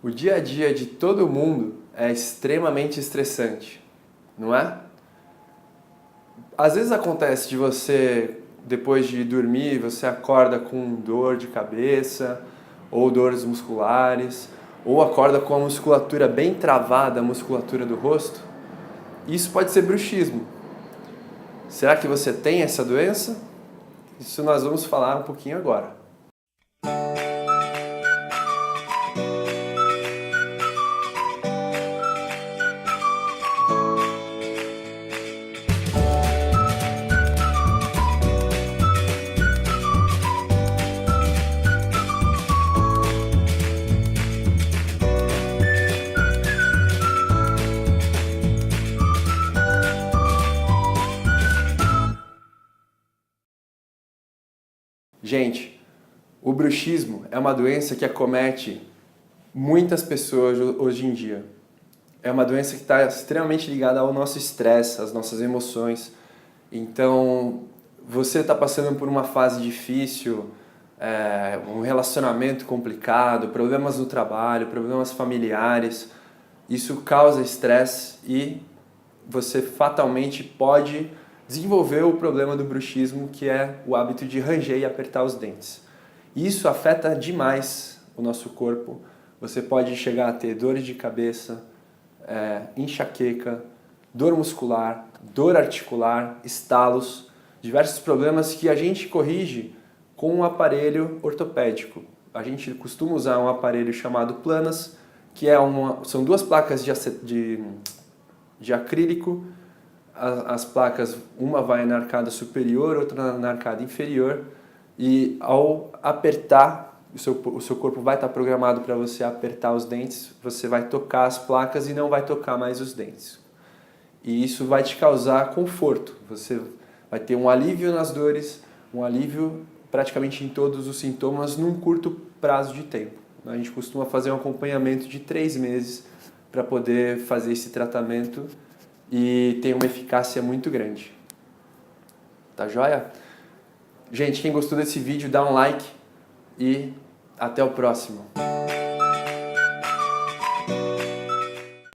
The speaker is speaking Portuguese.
O dia a dia de todo mundo é extremamente estressante, não é? Às vezes acontece de você, depois de dormir, você acorda com dor de cabeça, ou dores musculares, ou acorda com a musculatura bem travada, a musculatura do rosto. Isso pode ser bruxismo. Será que você tem essa doença? Isso nós vamos falar um pouquinho agora. Gente, o bruxismo é uma doença que acomete muitas pessoas hoje em dia. É uma doença que está extremamente ligada ao nosso estresse, às nossas emoções. Então, você está passando por uma fase difícil, um relacionamento complicado, problemas no trabalho, problemas familiares. Isso causa estresse e você fatalmente pode desenvolver o problema do bruxismo, que é o hábito de ranger e apertar os dentes. Isso afeta demais o nosso corpo. Você pode chegar a ter dores de cabeça, enxaqueca, dor muscular, dor articular, estalos, diversos problemas que a gente corrige com um aparelho ortopédico. A gente costuma usar um aparelho chamado planas, que são duas placas de acrílico. As placas, uma vai na arcada superior, outra na arcada inferior, e ao apertar, o seu corpo vai estar programado para você apertar os dentes, você vai tocar as placas e não vai tocar mais os dentes. E isso vai te causar conforto, você vai ter um alívio nas dores, um alívio praticamente em todos os sintomas num curto prazo de tempo. A gente costuma fazer um acompanhamento de 3 meses para poder fazer esse tratamento e tem uma eficácia muito grande. Tá joia? Gente, quem gostou desse vídeo, dá um like e até o próximo.